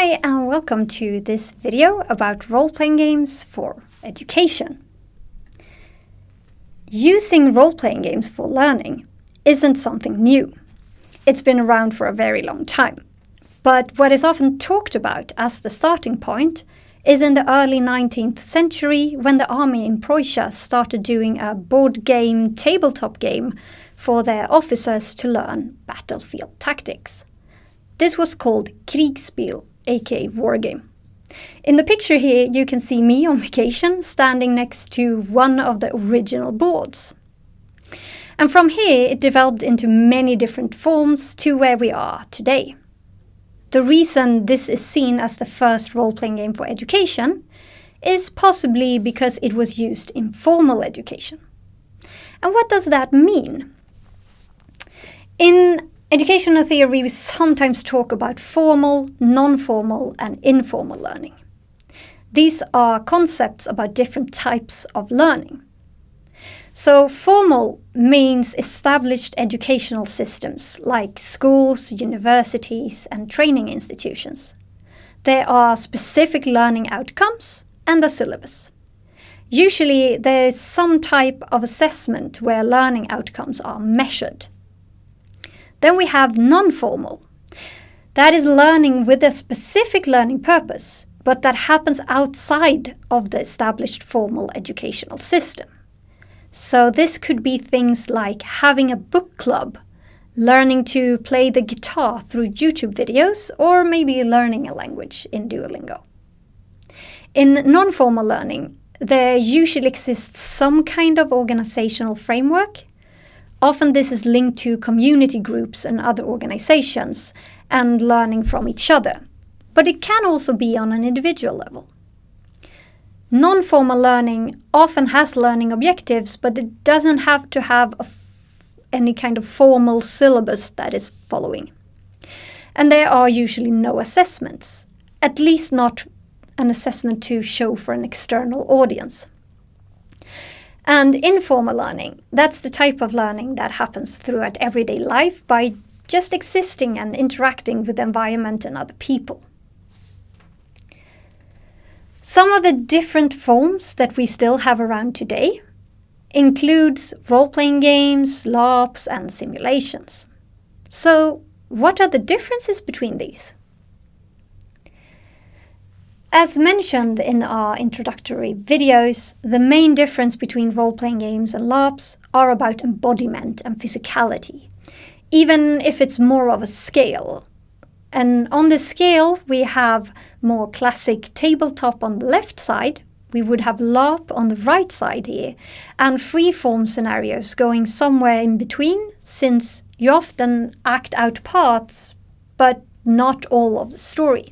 Hi and welcome to this video about role-playing games for education. Using role-playing games for learning isn't something new. It's been around for a very long time. But what is often talked about as the starting point is in the early 19th century when the army in Prussia started doing a board game, tabletop game for their officers to learn battlefield tactics. This was called Krigsspel, aka wargame. In the picture here you can see me on vacation standing next to one of the original boards. And from here it developed into many different forms to where we are today. The reason this is seen as the first role-playing game for education is possibly because it was used in formal education. And what does that mean? In educational theory, we sometimes talk about formal, non-formal, and informal learning. These are concepts about different types of learning. So formal means established educational systems like schools, universities, and training institutions. There are specific learning outcomes and a syllabus. Usually there is some type of assessment where learning outcomes are measured. Then we have non-formal. That is learning with a specific learning purpose, but that happens outside of the established formal educational system. So this could be things like having a book club, learning to play the guitar through YouTube videos, or maybe learning a language in Duolingo. In non-formal learning, there usually exists some kind of organizational framework. Often this is linked to community groups and other organizations and learning from each other, but it can also be on an individual level. Non-formal learning often has learning objectives, but it doesn't have to have any kind of formal syllabus that is following. And there are usually no assessments, at least not an assessment to show for an external audience. And informal learning, that's the type of learning that happens throughout everyday life by just existing and interacting with the environment and other people. Some of the different forms that we still have around today includes role-playing games, LARPs, and simulations. So, what are the differences between these? As mentioned in our introductory videos, the main difference between role-playing games and LARPs are about embodiment and physicality, even if it's more of a scale. And on this scale, we have more classic tabletop on the left side, we would have LARP on the right side here, and freeform scenarios going somewhere in between, since you often act out parts, but not all of the story.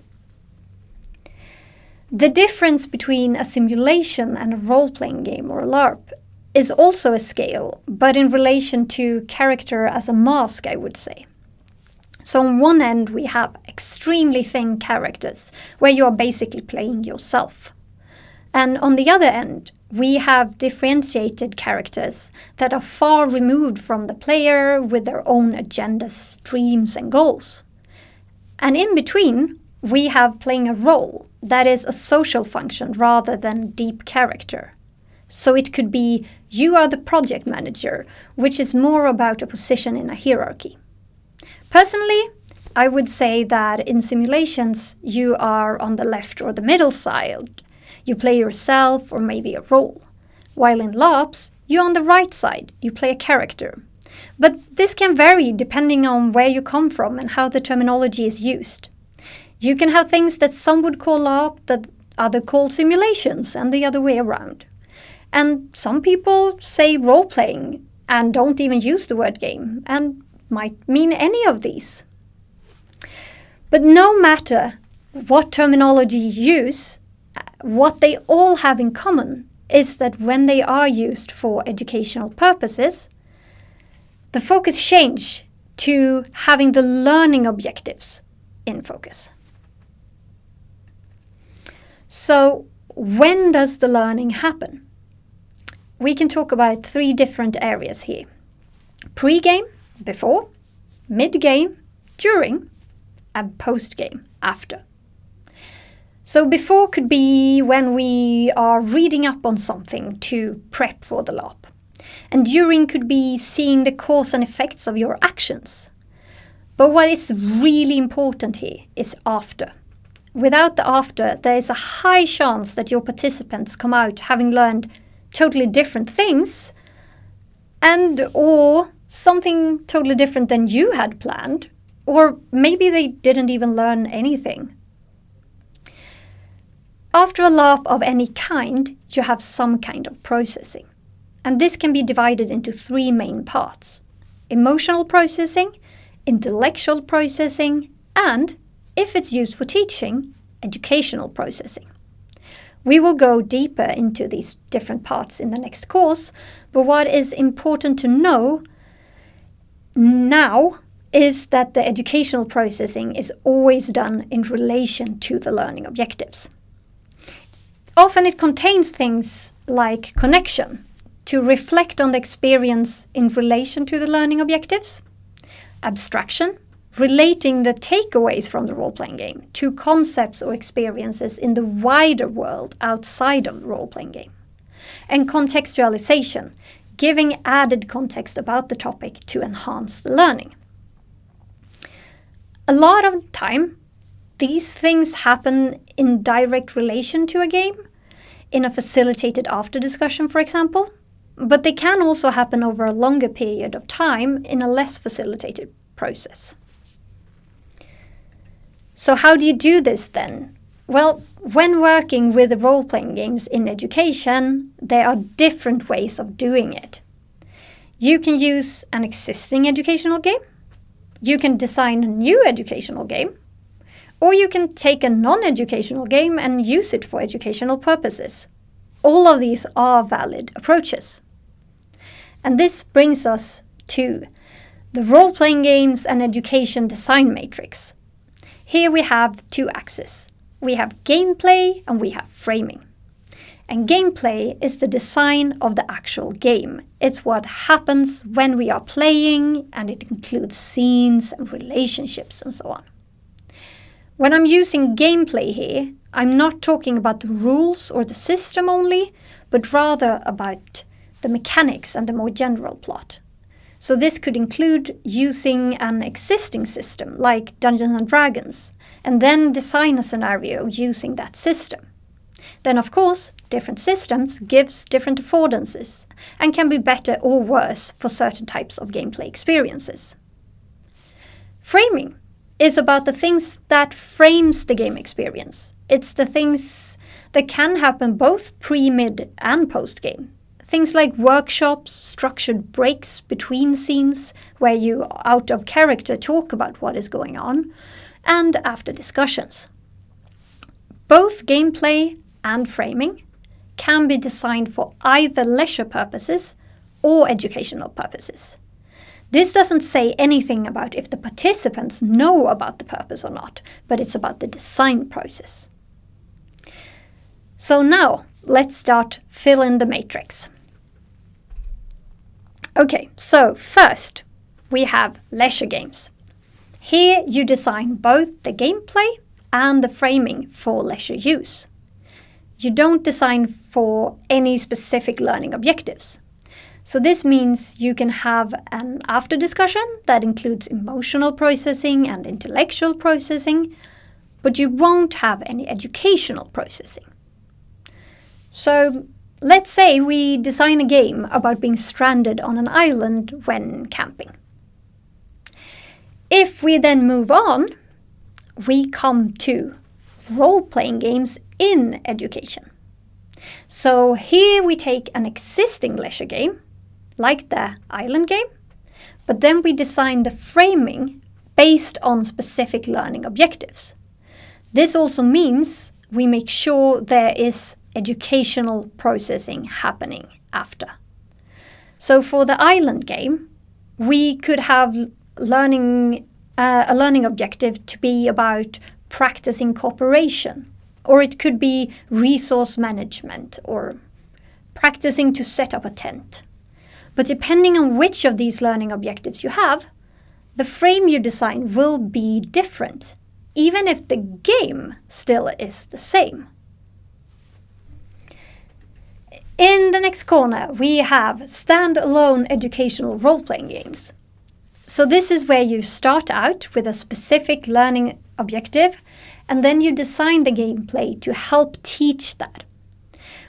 The difference between a simulation and a role-playing game or a LARP is also a scale, but in relation to character as a mask, I would say. So on one end we have extremely thin characters, where you are basically playing yourself. And on the other end, we have differentiated characters that are far removed from the player with their own agendas, dreams and goals. And in between, we have playing a role that is a social function rather than deep character. So it could be you are the project manager, which is more about a position in a hierarchy. Personally, I would say that in simulations you are on the left or the middle side. You play yourself or maybe a role. While in LARPs, you're on the right side, you play a character. But this can vary depending on where you come from and how the terminology is used. You can have things that some would call LARP that others call simulations and the other way around. And some people say role-playing and don't even use the word game and might mean any of these. But no matter what terminology you use, what they all have in common is that when they are used for educational purposes, the focus changes to having the learning objectives in focus. So, when does the learning happen? We can talk about 3 different areas here. Pre-game, before, mid-game, during, and post-game, after. So before could be when we are reading up on something to prep for the LARP. And during could be seeing the cause and effects of your actions. But what is really important here is after. Without the after, there is a high chance that your participants come out having learned totally different things or something totally different than you had planned, or maybe they didn't even learn anything. After a LARP of any kind, you have some kind of processing. And this can be divided into 3 main parts: emotional processing, intellectual processing, and, if it's used for teaching, educational processing. We will go deeper into these different parts in the next course, but what is important to know now is that the educational processing is always done in relation to the learning objectives. Often it contains things like connection, to reflect on the experience in relation to the learning objectives, abstraction, relating the takeaways from the role-playing game to concepts or experiences in the wider world outside of the role-playing game, and contextualization, giving added context about the topic to enhance the learning. A lot of the time, these things happen in direct relation to a game, in a facilitated after discussion, for example, but they can also happen over a longer period of time in a less facilitated process. So how do you do this then? Well, when working with role-playing games in education, there are different ways of doing it. You can use an existing educational game, you can design a new educational game, or you can take a non-educational game and use it for educational purposes. All of these are valid approaches. And this brings us to the role-playing games and education design matrix. Here we have 2 axes. We have gameplay and we have framing. And gameplay is the design of the actual game. It's what happens when we are playing, and it includes scenes and relationships and so on. When I'm using gameplay here, I'm not talking about the rules or the system only, but rather about the mechanics and the more general plot. So this could include using an existing system like Dungeons & Dragons, and then design a scenario using that system. Then of course, different systems gives different affordances and can be better or worse for certain types of gameplay experiences. Framing is about the things that frames the game experience. It's the things that can happen both pre, mid and post-game. Things like workshops, structured breaks between scenes where you out of character talk about what is going on, and after discussions. Both gameplay and framing can be designed for either leisure purposes or educational purposes. This doesn't say anything about if the participants know about the purpose or not, but it's about the design process. So now, let's start fill in the matrix. Okay, so first, we have leisure games. Here you design both the gameplay and the framing for leisure use. You don't design for any specific learning objectives. So this means you can have an after discussion that includes emotional processing and intellectual processing, but you won't have any educational processing. So let's say we design a game about being stranded on an island when camping. If we then move on, we come to role-playing games in education. So here we take an existing leisure game, like the island game, but then we design the framing based on specific learning objectives. This also means we make sure there is educational processing happening after. So for the island game, we could have a learning objective to be about practicing cooperation, or it could be resource management, or practicing to set up a tent. But depending on which of these learning objectives you have, the frame you design will be different, even if the game still is the same. In the next corner, we have standalone educational role-playing games. So this is where you start out with a specific learning objective, and then you design the gameplay to help teach that.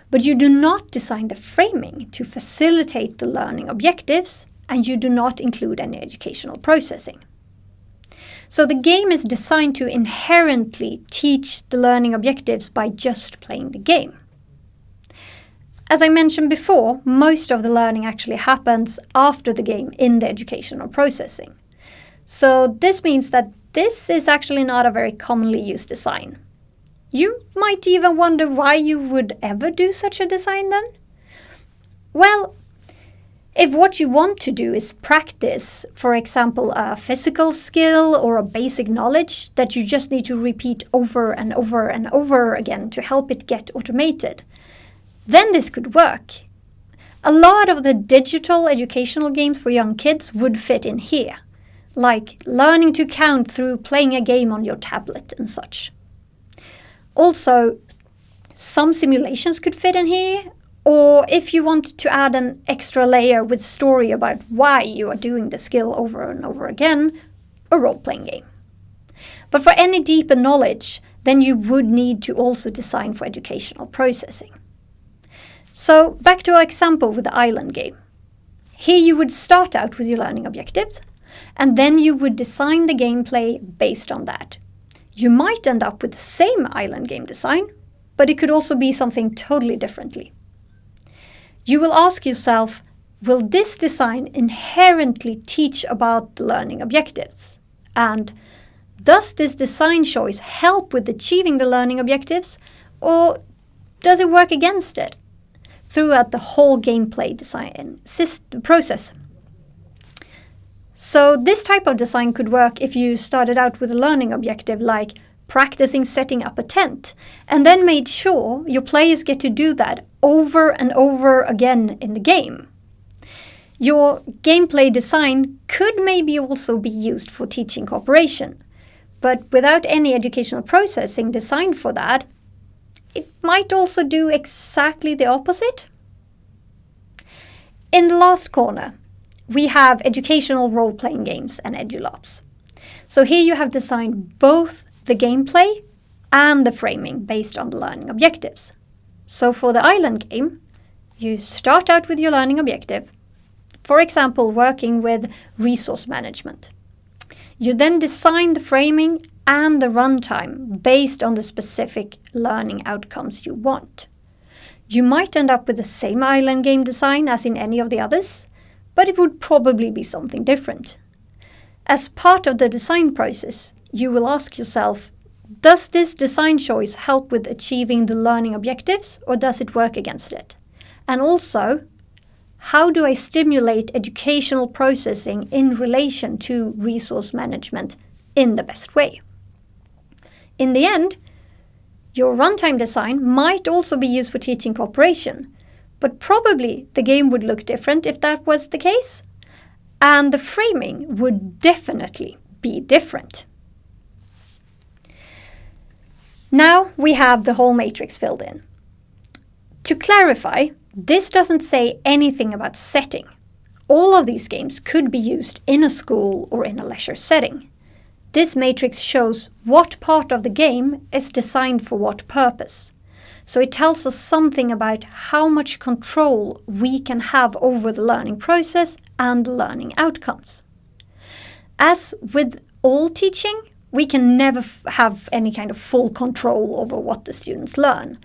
But you do not design the framing to facilitate the learning objectives, and you do not include any educational processing. So the game is designed to inherently teach the learning objectives by just playing the game. As I mentioned before, most of the learning actually happens after the game in the educational processing. So this means that this is actually not a very commonly used design. You might even wonder why you would ever do such a design then? Well, if what you want to do is practice, for example, a physical skill or a basic knowledge that you just need to repeat over and over and over again to help it get automated, then this could work. A lot of the digital educational games for young kids would fit in here, like learning to count through playing a game on your tablet and such. Also, some simulations could fit in here, or if you wanted to add an extra layer with story about why you are doing the skill over and over again, a role-playing game. But for any deeper knowledge, then you would need to also design for educational processing. So back to our example with the island game. Here you would start out with your learning objectives, and then you would design the gameplay based on that. You might end up with the same island game design, but it could also be something totally differently. You will ask yourself, will this design inherently teach about the learning objectives? And does this design choice help with achieving the learning objectives, or does it work against it throughout the whole gameplay design process? So this type of design could work if you started out with a learning objective like practicing setting up a tent, and then made sure your players get to do that over and over again in the game. Your gameplay design could maybe also be used for teaching cooperation, but without any educational processing designed for that, it might also do exactly the opposite. In the last corner, we have educational role-playing games and edu-larps. So here you have designed both the gameplay and the framing based on the learning objectives. So for the island game, you start out with your learning objective, for example, working with resource management. You then design the framing and the runtime based on the specific learning outcomes you want. You might end up with the same island game design as in any of the others, but it would probably be something different. As part of the design process, you will ask yourself, does this design choice help with achieving the learning objectives, or does it work against it? And also, how do I stimulate educational processing in relation to resource management in the best way? In the end, your runtime design might also be used for teaching cooperation, but probably the game would look different if that was the case, and the framing would definitely be different. Now we have the whole matrix filled in. To clarify, this doesn't say anything about setting. All of these games could be used in a school or in a leisure setting. This matrix shows what part of the game is designed for what purpose. So it tells us something about how much control we can have over the learning process and the learning outcomes. As with all teaching, we can never have any kind of full control over what the students learn,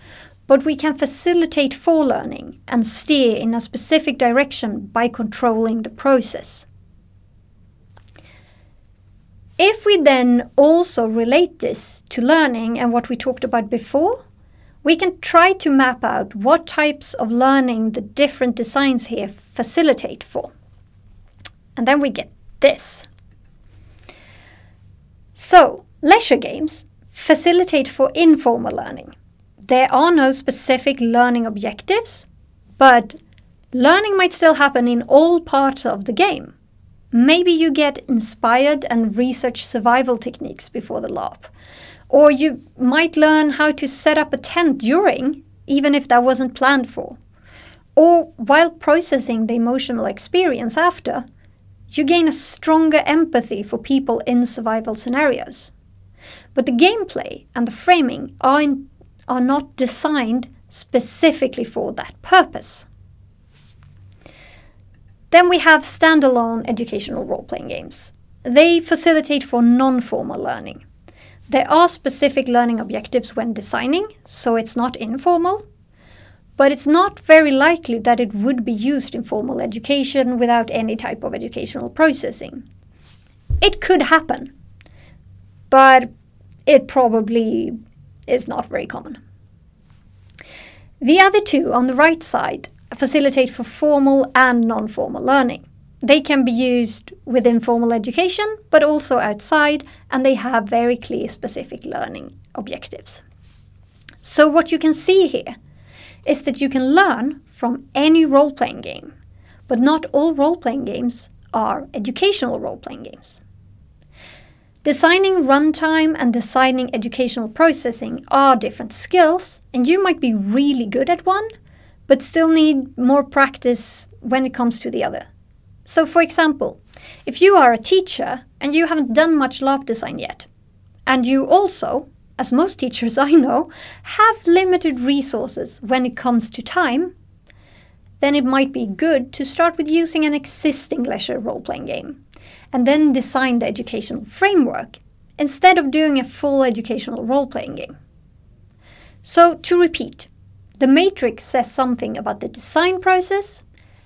but we can facilitate for learning and steer in a specific direction by controlling the process. If we then also relate this to learning and what we talked about before, we can try to map out what types of learning the different designs here facilitate for. And then we get this. So, leisure games facilitate for informal learning. There are no specific learning objectives, but learning might still happen in all parts of the game. maybe you get inspired and research survival techniques before the LARP. Or you might learn how to set up a tent during, even if that wasn't planned for. Or while processing the emotional experience after, you gain a stronger empathy for people in survival scenarios. But the gameplay and the framing are not designed specifically for that purpose. Then we have standalone educational role-playing games. They facilitate for non-formal learning. There are specific learning objectives when designing, so it's not informal, but it's not very likely that it would be used in formal education without any type of educational processing. It could happen, but it probably is not very common. The other two on the right side facilitate for formal and non-formal learning. They can be used within formal education, but also outside, and they have very clear specific learning objectives. So what you can see here is that you can learn from any role-playing game, but not all role-playing games are educational role-playing games. Designing runtime and designing educational processing are different skills, and you might be really good at one, but still need more practice when it comes to the other. So for example, if you are a teacher and you haven't done much LARP design yet, and you also, as most teachers I know, have limited resources when it comes to time, then it might be good to start with using an existing leisure role-playing game, and then design the educational framework, instead of doing a full educational role-playing game. So to repeat, the matrix says something about the design process,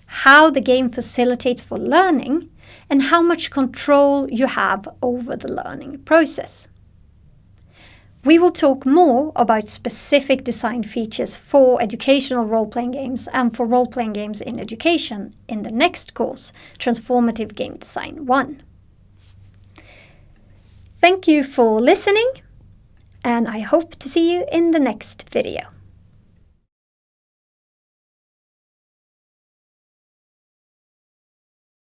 how the game facilitates for learning, and how much control you have over the learning process. We will talk more about specific design features for educational role-playing games and for role-playing games in education in the next course, Transformative Game Design 1. Thank you for listening, and I hope to see you in the next video.